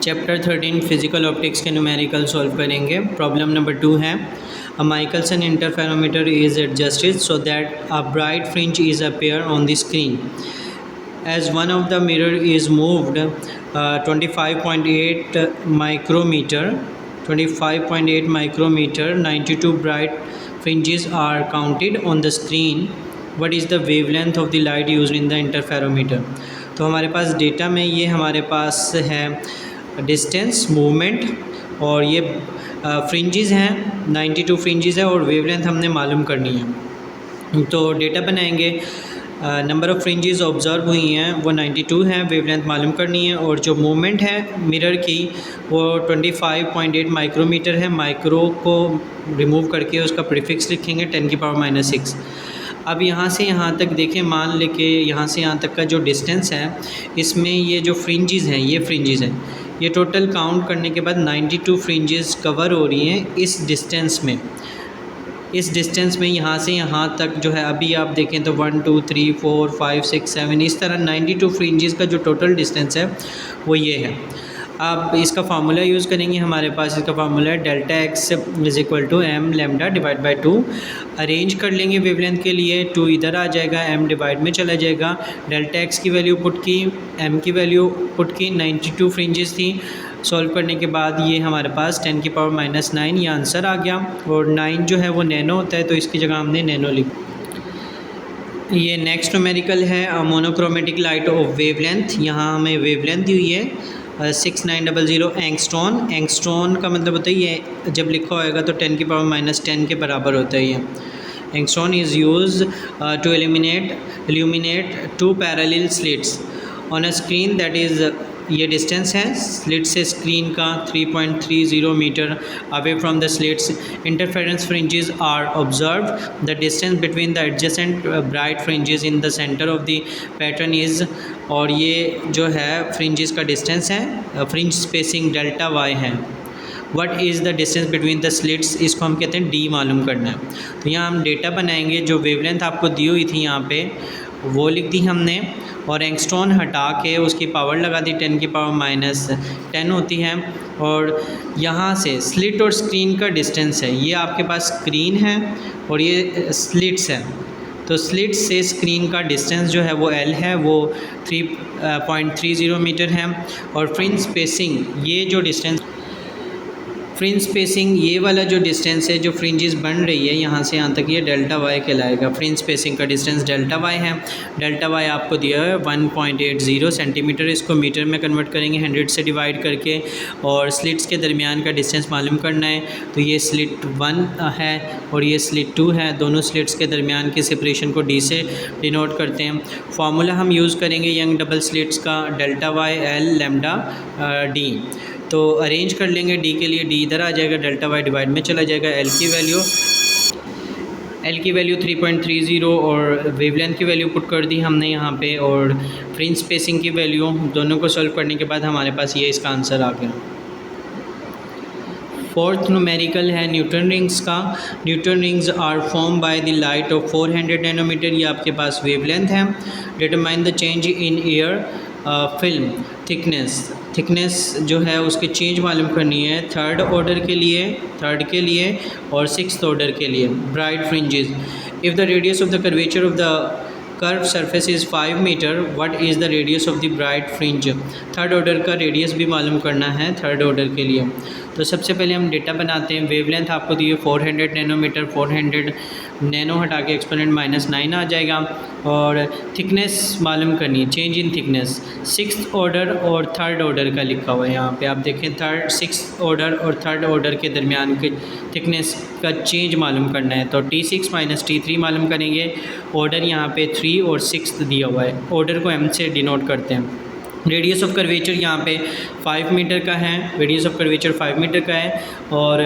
Chapter 13 physical optics के numerical solve करेंगे। Problem number 2 है a Michelson interferometer is adjusted so that a bright fringe is appear on the screen as one of the mirror is moved 25.8 micrometer 92 bright fringes are counted on the screen. What is the wavelength of the light used in the interferometer? तो हमारे पास data में ये हमारे पास है distance movement और ये fringes हैं 92 fringes है और वेवलेंथ हमने मालूम करनी है। तो डेटा बनाएंगे। नंबर ऑफ़ फ्रिंजेस ऑब्ज़र्व हुई हैं वो 92 हैं, वेवलेंथ मालूम करनी है और जो मूवमेंट है मिरर की वो 25.8 माइक्रोमीटर है। माइक्रो को रिमूव करके उसका प्रीफिक्स लिखेंगे 10⁻⁻⁶। अब यहाँ से यहाँ तक देखें, मान ले के यहाँ से यहाँ तक का जो डिस्टेंस है इसमें ये जो फ्रिंजेस हैं ये फ्रिंजेस हैं, ये टोटल काउंट करने के बाद 92 फ्रिंजेस कवर हो रही हैं इस डिस्टेंस में। इस डिस्टेंस में यहाँ से यहाँ तक जो है अभी आप देखें तो 1 2 3 4 5 6 7 इस तरह 92 फ्रिंजेस का जो टोटल डिस्टेंस है वो ये है। अब इसका फार्मूला यूज़ करेंगे। हमारे पास इसका फार्मूला है delta x is equal to m lambda divide by 2। Arrange कर लेंगे वेवलेंथ के लिए, 2 इधर आ जाएगा, m डिवाइड में चला जाएगा। डेल्टा एक्स की वैल्यू पुट की, m की वैल्यू पुट की, 92 फ्रिंजेस थी। सॉल्व करने के बाद ये हमारे पास 10⁻⁹ ये आंसर आ गया और 9 जो है वो नैनो होता है तो इसकी जगह हमने नैनो लिखा। ये नेक्स्ट न्यूमेरिकल है मोनोक्रोमेटिक लाइट ऑफ वेवलेंथ। यहाँ हमें वेवलेंथ दी हुई है 6900 एंगस्ट्रॉन। एंगस्ट्रॉन का मतलब होता है ये जब लिखा होएगा तो 10⁻⁻10 के बराबर होता है ये। Angstrom is use to illuminate 2 parallel slits on a screen that is, ये डिस्टेंस है स्लिट से स्क्रीन का 3.30 metre away from the slits. Interference fringes are observed. The distance between the adjacent bright fringes in the centre of the pattern is, और ये जो है fringes का distance है, फ्रिंज स्पेसिंग डेल्टा वाई है। What is the distance between the slits, इसको हम कहते हैं डी मालूम करना है। तो यहाँ हम डेटा बनाएंगे। जो वेवलेंथ आपको दी हुई थी यहाँ पे वो लिख दी हमने और एंगस्ट्रॉन हटा के उसकी पावर लगा दी 10⁻⁻10 होती है। और यहाँ से स्लिट और स्क्रीन का डिस्टेंस है, ये आपके पास स्क्रीन है और ये स्लिट्स है। तो स्लिट से स्क्रीन का डिस्टेंस जो है वो L है, वो 3.30 मीटर है। और फ्रिंज स्पेसिंग, ये जो डिस्टेंस फ्रिंज स्पेसिंग ये वाला जो डिस्टेंस है जो फ्रिंजेस बन रही है यहाँ से यहाँ तक, ये डेल्टा वाई कहलाएगा। फ्रिंज स्पेसिंग का डिस्टेंस डेल्टा वाई है। डेल्टा वाई आपको दिया है 1.80 सेंटीमीटर। इसको मीटर में कन्वर्ट करेंगे 100 से डिवाइड करके और स्लिट्स के दरमियान का डिस्टेंस मालूम करना है। तो ये स्लिट 1 है और ये स्लिट 2 है। दोनों स्लिट्स के दरमियान की सेपरेशन को D से डिनोट करते हैं। फार्मूला हम यूज़ करेंगे यंग डबल स्लिट्स का, delta y L lambda D। तो अरेंज कर लेंगे। D के लिए D इधर आ जाएगा, डेल्टा वाई डिवाइड में चला जाएगा। L की वैल्यू 3.30 और वेवलेंथ की वैल्यू पुट कर दी हमने यहाँ पे और फ्रिंज स्पेसिंग की वैल्यू, दोनों को सॉल्व करने के बाद हमारे पास ये इसका आंसर आ गया। फोर्थ न्यूमेरिकल है न्यूटन रिंग्स का। Newton rings are form by the light of 400 nanometre. ये आपके पास वेवलेंथ है। Determine the change in air film thickness जो है उसकी चेंज मालूम करनी है थर्ड के लिए और 6th ऑर्डर के लिए। Bright fringes, if the radius of the curvature of the curve surface is 5 metre, what is the radius of the bright fringe. Third order का रेडियस भी मालूम करना है थर्ड ऑर्डर के लिए। तो सबसे पहले हम डेटा बनाते हैं। वेवलेंथ आपको दी है 400 नैनोमीटर, 400 नैनो हटा के एक्सपोनेंट -9 आ जाएगा। और थिकनेस मालूम करनी है, change in thickness. 6th order और थर्ड ऑर्डर का लिखा हुआ है यहाँ पे आप देखें। 6th ऑर्डर और थर्ड ऑर्डर के दरमियान के थिकनेस का चेंज मालूम करना है। तो T6 - T3 मालूम करेंगे। ऑर्डर यहाँ पे 3 और 6 दिया हुआ है। ऑर्डर को M से डिनोट करते हैं। रेडियस ऑफ कर्वेचर यहाँ पे 5 मीटर का है, रेडियस ऑफ कर्वेचर 5 मीटर का है। और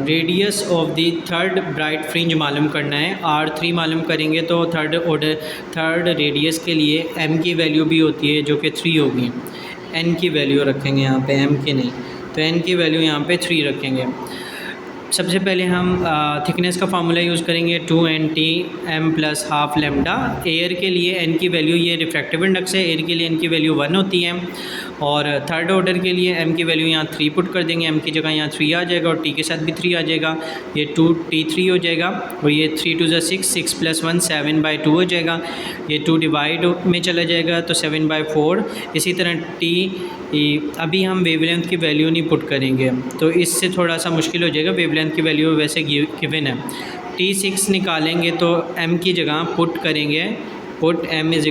radius of the third bright fringe मालूम करना है। R3 मालूम करेंगे तो थर्ड रेडियस के लिए M की वैल्यू भी होती है जो कि 3 होगी। N की वैल्यू रखेंगे यहाँ पे, M की नहीं, तो N की वैल्यू यहाँ पे 3 रखेंगे। सबसे पहले हम थिकनेस का फार्मूला यूज़ करेंगे 2nt m + half lambda. Air के लिए n की वैल्यू, ये रिफ्रैक्टिव इंडेक्स है, एयर के लिए n की वैल्यू 1 होती है और थर्ड ऑर्डर के लिए m की वैल्यू यहाँ 3 पुट कर देंगे, m की जगह यहाँ 3 आ जाएगा और t के साथ भी 3 आ जाएगा, ये 2t3 हो जाएगा और ये 3 2 6, 6 + 1 7/2 हो जाएगा, ये 2 डिवाइड में चला जाएगा तो 7/4। इसी तरह t अभी हम वेवलेंथ की वैल्यू नहीं पुट करेंगे तो इससे थोड़ा सा मुश्किल हो जाएगा, वेवलेंथ की वैल्यू वैसे गिवन है। t6 निकालेंगे तो m की जगह पुट करेंगे, पुट m =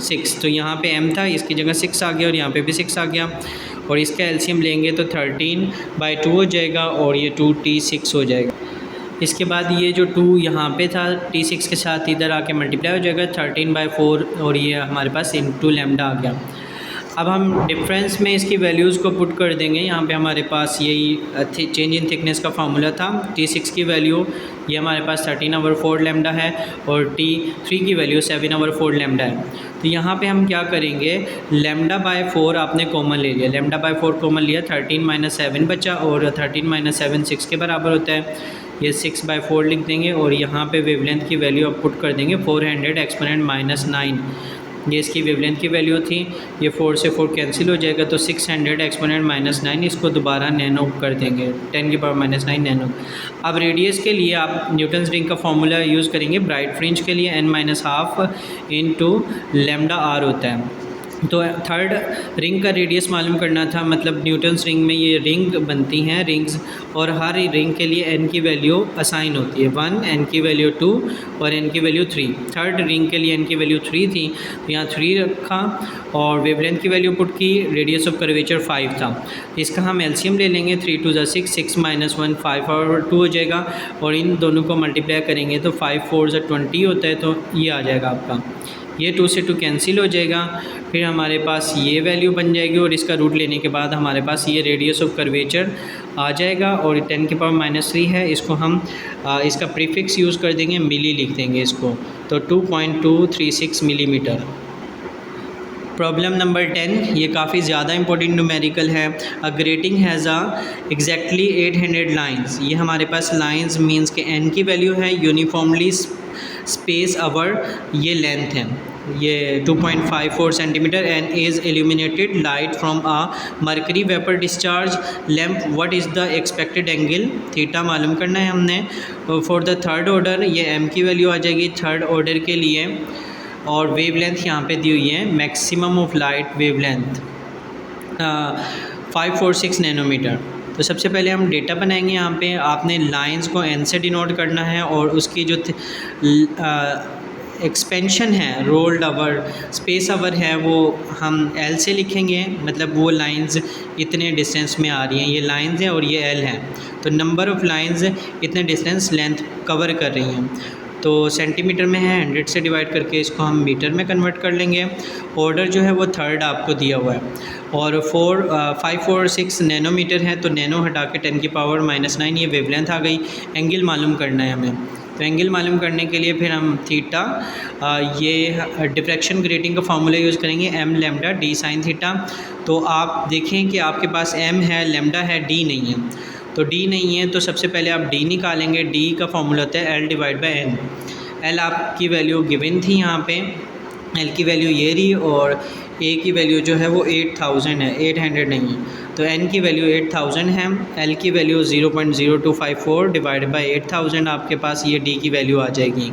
6, तो यहाँ पे m था, इसकी जगह 6 आ गया और यहाँ पे भी 6 आ गया और इसका एलसीएम लेंगे तो 13/2 हो जाएगा और ये 2t6 हो जाएगा। इसके बाद ये जो 2 यहाँ पे था t6 के साथ इधर आके मल्टीप्लाई हो जाएगा 13/4 और ये हमारे पास इनटू लैम्डा आ गया। अब हम डिफरेंस में इसकी वैल्यूज़ को पुट कर देंगे। यहाँ पे हमारे पास यही चेंज इन थिकनेस का फार्मूला था। t6 की वैल्यू ये हमारे पास 13/4 लैम्डा है और t3 की वैल्यू 7/4 लैम्डा है। तो यहाँ पे हम क्या करेंगे, λ/4 आपने कॉमन ले लिया, λ/4 कॉमन लिया, 13 - 7 बचा और 13 - 7 6 के बराबर होता है, ये 6/4 लिख देंगे और यहाँ पे वेवलेंथ की वैल्यू अब पुट कर देंगे 400 एक्सपोनेंट -9, ये इसकी वेवलेंथ की वैल्यू थी, ये 4 से 4 कैंसिल हो जाएगा तो 600 एक्सपोनेंट -9, इसको दोबारा नैनो कर देंगे 10⁻⁹ नैनो। अब रेडियस के लिए आप न्यूटन्स रिंग का फार्मूला यूज़ करेंगे, ब्राइट फ्रिंज के लिए n-12 × λr होता है। तो थर्ड रिंग का रेडियस मालूम करना था, मतलब न्यूटन्स रिंग में ये रिंग बनती हैं रिंग्स और हर रिंग के लिए n की वैल्यू असाइन होती है 1, n की वैल्यू 2 और n की वैल्यू 3। थर्ड रिंग के लिए n की वैल्यू 3 थी तो यहाँ 3 रखा और वेवलेंथ की वैल्यू पुट की, रेडियस ऑफ कर्वेचर 5 था। इसका हम एलसीएम ले लेंगे, 3 2 6, 6 - 1 5 और 2 हो जाएगा और इन दोनों को मल्टीप्लाई करेंगे तो 5 4 20 होता है, तो ये आ जाएगा आपका, ये 2 से 2 कैंसिल हो जाएगा। फिर हमारे पास ये वैल्यू बन जाएगी और इसका रूट लेने के बाद हमारे पास ये रेडियस ऑफ कर्वेचर आ जाएगा और 10⁻³ है, इसको हम इसका प्रीफिक्स यूज़ कर देंगे, मिली लिख देंगे इसको, तो 2.236 मिलीमीटर। प्रॉब्लम नंबर 10, ये काफ़ी ज़्यादा इंपॉर्टेंट न्यूमेरिकल है। अ ग्रेटिंग हैज़ एग्जैक्टली 800 लाइन्स, ये हमारे पास लाइन्स मीन्स के n की वैल्यू है, यूनिफॉर्मली स्पेस आवर ये लेंथ है, ये 2.54 centimetre and is illuminated light from a mercury vapour discharge lamp, what is the expected angle, theta मालूम करना है हमने। फॉर द थर्ड ऑर्डर ये m की वैल्यू आ जाएगी थर्ड ऑर्डर के लिए और वेवलेंथ यहाँ पे दी हुई है, maximum of light wavelength 546 nanometre. तो सबसे पहले हम डेटा बनाएंगे, यहाँ पे आपने लाइंस को n से डिनोट करना है और उसकी जो एक्सपेंशन है, रोल्ड आवर, स्पेस आवर है, वो हम L से लिखेंगे, मतलब वो लाइंस इतने डिस्टेंस में आ रही हैं, ये लाइंस हैं और ये L है, तो नंबर ऑफ़ लाइंस इतने डिस्टेंस लेंथ कवर कर रही हैं। तो सेंटीमीटर में है, 100 से डिवाइड करके इसको हम मीटर में कन्वर्ट कर लेंगे। ऑर्डर जो है वो थर्ड आपको दिया हुआ है और 546 नैनोमीटर है, तो नैनो हटा के 10⁻⁹ ये वेवलेंथ आ गई। एंगल मालूम करना है हमें, तो एंगल मालूम करने के लिए फिर हम थीटा, ये डिफ्रैक्शन ग्रेटिंग का फार्मूला यूज़ करेंगे, m lambda d sin theta. तो आप देखें कि आपके पास m है, लैम्डा है, d नहीं है, तो d नहीं है तो सबसे पहले आप d निकालेंगे। d का फार्मूला होता है L/n। L आपकी वैल्यू गिवन थी, यहाँ पे L की वैल्यू ये रही और A की वैल्यू जो है वो 8000 है, 800 नहीं है, तो n की वैल्यू 8000 है, L की वैल्यू 0.0254 डिवाइड बाई 8000, आपके पास ये d की वैल्यू आ जाएगी।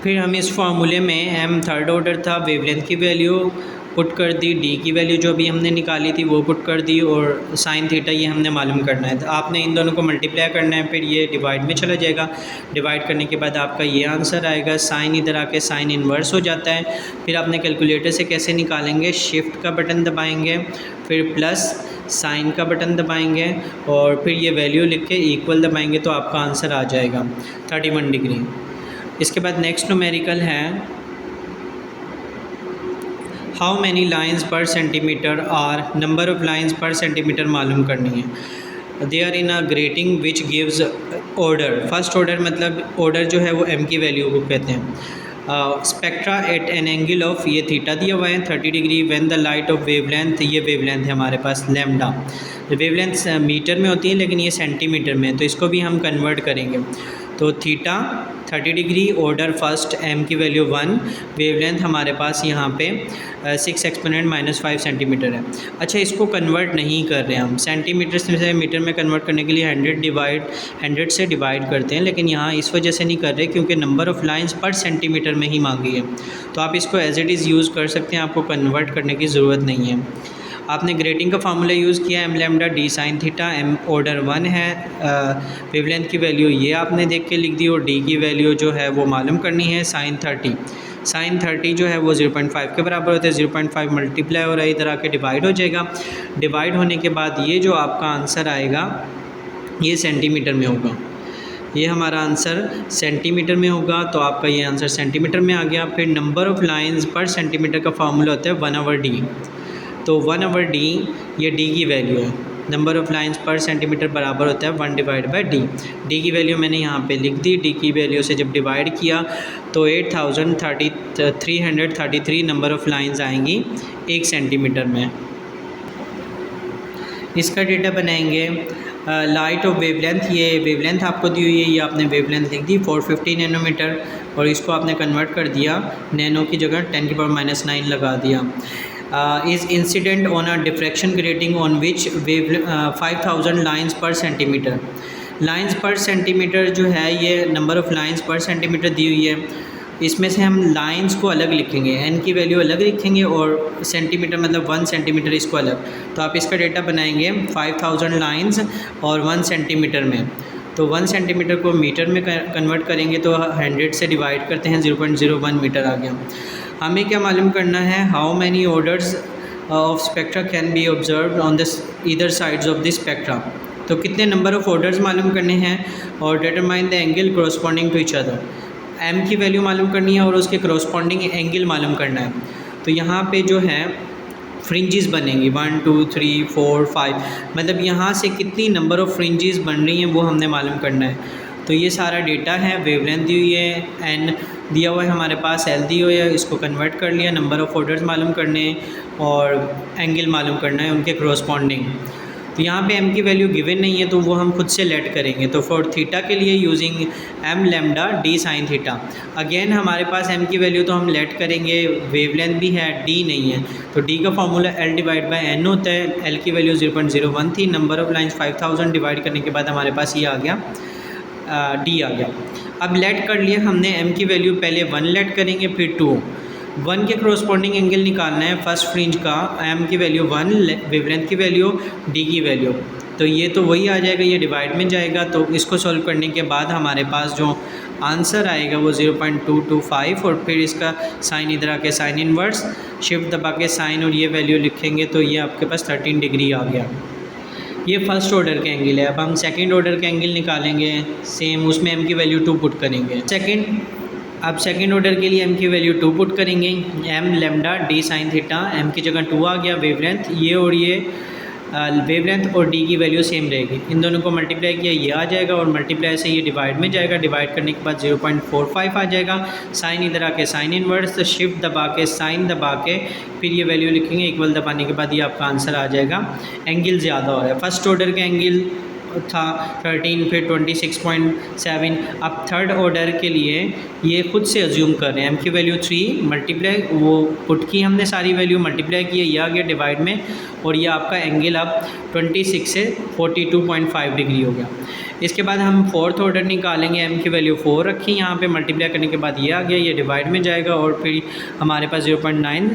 फिर हम इस फार्मूले में m थर्ड ऑर्डर था, वेवलेंथ की वैल्यू पुट कर दी, d की वैल्यू जो भी हमने निकाली थी वो पुट कर दी और साइन थीटा ये हमने मालूम करना है। तो आपने इन दोनों को मल्टीप्लाई करना है, फिर ये डिवाइड में चला जाएगा, डिवाइड करने के बाद आपका ये आंसर आएगा। साइन इधर आके साइन इन्वर्स हो जाता है। फिर आपने कैलकुलेटर से कैसे निकालेंगे, शिफ्ट का बटन दबाएंगे, फिर प्लस साइन का बटन दबाएंगे और फिर ये वैल्यू लिख के इक्वल दबाएंगे तो आपका आंसर आ जाएगा 31 डिग्री। इसके बाद नेक्स्ट न्यूमेरिकल है, how many lines per centimetre are, number of lines per centimetre मालूम करनी है। They are in a grating which gives order, first order मतलब ऑर्डर जो है वो m की वैल्यू को कहते हैं। Spectra at an angle of, ये थीटा दिया हुआ है 30 degree, when the light of wavelength, ये वेवलेंथ है हमारे पास लैम्डा, वेवलेंथ मीटर में होती है लेकिन ये सेंटीमीटर में, तो इसको भी हम कन्वर्ट करेंगे। तो theta 30 degree, order first, m की वैल्यू 1, वेवलेंथ हमारे पास यहाँ पे 6 एक्सपोनेंट -5 सेंटीमीटर है। अच्छा, इसको कन्वर्ट नहीं कर रहे हम, सेंटीमीटर से मीटर में कन्वर्ट करने के लिए 100 से डिवाइड करते हैं, लेकिन यहाँ इस वजह से नहीं कर रहे क्योंकि नंबर ऑफ़ लाइंस पर सेंटीमीटर में ही मांगी है। तो आप इसको एज इट इज़ यूज़ कर सकते हैं, आपको कन्वर्ट करने की ज़रूरत नहीं है। आपने ग्रेटिंग का फार्मूला यूज़ किया, m lambda d sine theta, m order 1 है, वेवलेंथ की वैल्यू ये आपने देख के लिख दी, और डी की वैल्यू जो है वो मालूम करनी है, साइन 30 जो है वो 0.5 के बराबर होता है। 0.5 मल्टीप्लाई हो रहा है, इधर आके डिवाइड हो जाएगा। डिवाइड होने के बाद ये जो आपका आंसर आएगा ये सेंटीमीटर में होगा, ये हमारा आंसर सेंटीमीटर में होगा। तो आपका ये आंसर सेंटीमीटर में आ गया। फिर नंबर ऑफ़ लाइंस पर सेंटीमीटर का फार्मूला होता है 1/d। तो 1/d ये d की वैल्यू है, नंबर ऑफ़ लाइंस पर सेंटीमीटर बराबर होता है 1/d। d की वैल्यू मैंने यहाँ पे लिख दी। d की वैल्यू से जब डिवाइड किया तो 8333 नंबर ऑफ़ लाइंस आएंगी 1 सेंटीमीटर में। इसका डेटा बनाएंगे। लाइट ऑफ वेवलेंथ, ये वेवलेंथ आपको दी हुई है, ये आपने वेवलेंथ लिख दी 450 नैनोमीटर, और इसको आपने कन्वर्ट कर दिया, नैनो की जगह 10⁻⁹ लगा दिया। Is incident on a diffraction grating on which wave 5000 lines पर सेंटीमीटर। लाइंस पर सेंटीमीटर जो है ये नंबर ऑफ़ लाइंस पर सेंटीमीटर दी हुई है, इसमें से हम लाइंस को अलग लिखेंगे, एन की वैल्यू अलग लिखेंगे और सेंटीमीटर मतलब 1 सेंटीमीटर इसको अलग। तो आप इसका डेटा बनाएंगे 5000 लाइंस और 1 सेंटीमीटर में, तो 1 सेंटीमीटर को मीटर में कन्वर्ट करेंगे तो 100 से डिवाइड करते हैं, 0.01 मीटर आ गया। हमें क्या मालूम करना है, how many orders of spectra can be observe on this either sides of this spectra. तो कितने नंबर ऑफ़ ऑर्डर्स मालूम करने हैं, और determine the angle corresponding to each other. M की वैल्यू मालूम करनी है और उसके कोरस्पॉन्डिंग एंगल मालूम करना है। तो यहाँ पे जो है फ्रिंजेस बनेंगी 1 2 3 4 5, मतलब यहाँ से कितनी नंबर ऑफ़ फ्रिंजेस बन रही हैं वो हमने मालूम करना है। तो ये सारा डेटा है, वेवलेंथ दी हुई है, एन दिया हुआ है हमारे पास, एल दी हुई है, इसको कन्वर्ट कर लिया, नंबर ऑफ़ ऑर्डर्स मालूम करने और एंगल मालूम करना है उनके कोरस्पॉन्डिंग। तो यहाँ पे m की वैल्यू गिवन नहीं है तो वो हम खुद से लेट करेंगे। तो फॉर थीटा के लिए using m lambda d sine theta, again हमारे पास m की वैल्यू तो हम लेट करेंगे, वेवलेंथ भी है, d नहीं है, तो d का फार्मूला L/n होता है। l की वैल्यू 0.01 थी, नंबर ऑफ़ लाइंस 5000 डिवाइड करने के बाद हमारे पास ये आ गया d आ गया। अब लेट कर लिया हमने, m की वैल्यू पहले 1 लेट करेंगे फिर 2, 1 के कोरस्पॉन्डिंग एंगल निकालना है फर्स्ट फ्रिंज का, m की वैल्यू 1, वेवलेंथ की वैल्यू, d की वैल्यू, तो ये तो वही आ जाएगा, ये डिवाइड में जाएगा। तो इसको सॉल्व करने के बाद हमारे पास जो आंसर आएगा वो 0.225, और फिर इसका साइन इधर आके साइन इनवर्स, शिफ्ट दबा के साइन और ये वैल्यू लिखेंगे तो ये आपके पास 13 डिग्री आ गया। ये फर्स्ट ऑर्डर के एंगल है। अब हम सेकंड ऑर्डर के एंगल निकालेंगे, सेम उसमें m की वैल्यू 2 पुट करेंगे। अब सेकंड ऑर्डर के लिए m की वैल्यू 2 पुट करेंगे, m lambda d sine theta, m की जगह 2 आ गया, वेवलेंथ ये और ये, वेवलेंथ और d की वैल्यू सेम रहेगी, इन दोनों को मल्टीप्लाई किया ये आ जाएगा, और मल्टीप्लाई से ये डिवाइड में जाएगा, डिवाइड करने के बाद 0.45 आ जाएगा, साइन इधर आके साइन इनवर्स, शिफ्ट दबा के साइन दबा के फिर ये वैल्यू लिखेंगे, इक्वल दबाने के बाद ये आपका आंसर आ जाएगा। एंगल ज़्यादा हो रहा है, फर्स्ट ऑर्डर का एंगल था 13, फिर 26.7। अब थर्ड ऑर्डर के लिए ये खुद से अज्यूम कर रहे हैं, m की वैल्यू 3 मल्टीप्लाई, वो पुट की हमने सारी वैल्यू, मल्टीप्लाई की, ये आ गया डिवाइड में, और ये आपका एंगल अब 26 से 42.5 डिग्री हो गया। इसके बाद हम फोर्थ ऑर्डर निकालेंगे, m की वैल्यू 4 रखी, यहाँ पे मल्टीप्लाई करने के बाद ये आ गया, ये डिवाइड में जाएगा, और फिर हमारे पास 0.9,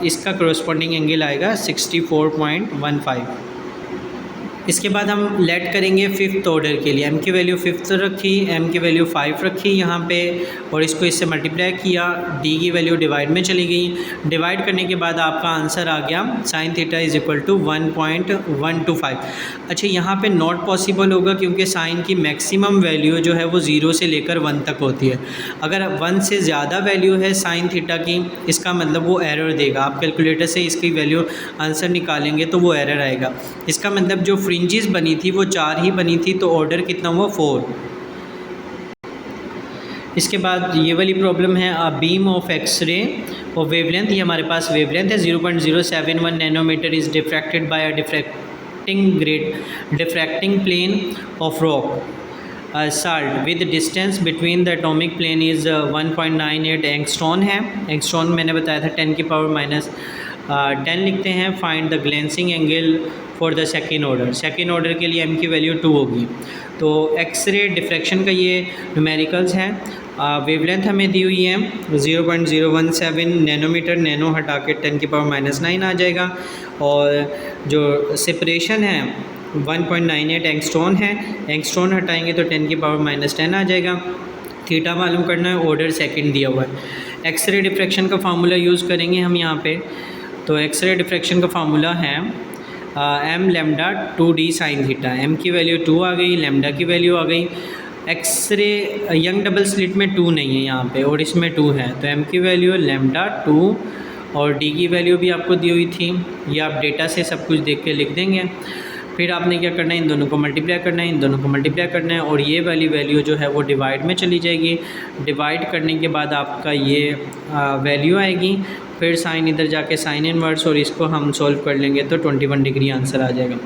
इसका कोरस्पॉन्डिंग एंगल आएगा 64.15। इसके बाद हम लेट करेंगे फिफ्थ ऑर्डर के लिए, m की वैल्यू 5 रखी, m की वैल्यू 5 रखी यहाँ पे, और इसको इससे मल्टीप्लाई किया, d की वैल्यू डिवाइड में चली गई, डिवाइड करने के बाद आपका आंसर आ गया sine theta is equal to 1.125। अच्छा, यहाँ पे नॉट पॉसिबल होगा क्योंकि साइन की मैक्सिमम वैल्यू जो है वो 0 से लेकर 1 तक होती है। अगर 1 से ज़्यादा वैल्यू है साइन थीटा की, इसका मतलब वो एरर देगा, आप कैलकुलेटर से इसकी वैल्यू आंसर निकालेंगे तो वो एरर आएगा। इसका मतलब जो फ्रिंजेस बनी थी वो 4 ही बनी थी, तो ऑर्डर कितना हुआ 4। इसके बाद ये वाली प्रॉब्लम है, अ बीम ऑफ एक्सरे और वेवलेंथ, ये हमारे पास वेवलेंथ है 0.071 nanometre is diffracted by a diffracting plane of rock. Salt with distance between the atomic plane is 1.98 angstrom है। एंगस्ट्रॉन मैंने बताया था 10 की पावर माइनस 10 लिखते हैं। Find the glancing angle for the second order. Second order के लिए M की वैल्यू 2 होगी। तो एक्सरे डिफ्रैक्शन का ये न्यूमेरिकल्स हैं। वेवलेंथ हमें दी हुई है 0.017 नैनोमीटर, नैनो हटा के 10 की पावर माइनस 9 आ जाएगा। और जो सेपरेशन है 1.98 एंगस्ट्रॉन है। एंगस्ट्रॉन हटाएंगे तो 10 की पावर माइनस 10 आ जाएगा। थीटा मालूम करना है, ऑर्डर सेकंड दिया हुआ है। एक्सरे डिफ्रैक्शन का फार्मूला यूज़ करेंगे हम यहाँ पे। तो एक्सरे डिफ्रैक्शन का फार्मूला है m lambda 2d sine theta. M की वैल्यू 2 आ गई, लेमडा की वैल्यू आ गई। एक्सरे यंग डबल स्लिट में 2 नहीं है यहाँ पे और इसमें 2 है, तो एम की वैल्यू लेमडा 2 और डी की वैल्यू भी आपको दी हुई थी। ये आप डेटा से सब कुछ देख के लिख देंगे। फिर आपने क्या करना है, इन दोनों को मल्टीप्लाई करना है, इन दोनों को मल्टीप्लाई करना है और ये वाली वैल्यू जो है वो डिवाइड में चली जाएगी। डिवाइड करने के बाद आपका ये वैल्यू आएगी। फिर साइन इधर जाके साइन इनवर्स और इसको हम सॉल्व कर लेंगे तो 21 डिग्री आंसर आ जाएगा।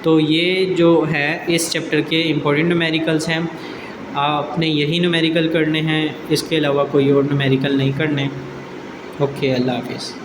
तो ये जो है इस चैप्टर के इम्पोर्टेंट न्यूमेरिकल्स हैं। आपने यही न्यूमेरिकल करने हैं, इसके अलावा कोई और न्यूमेरिकल नहीं करने। ओके, अल्लाह हाफिज़।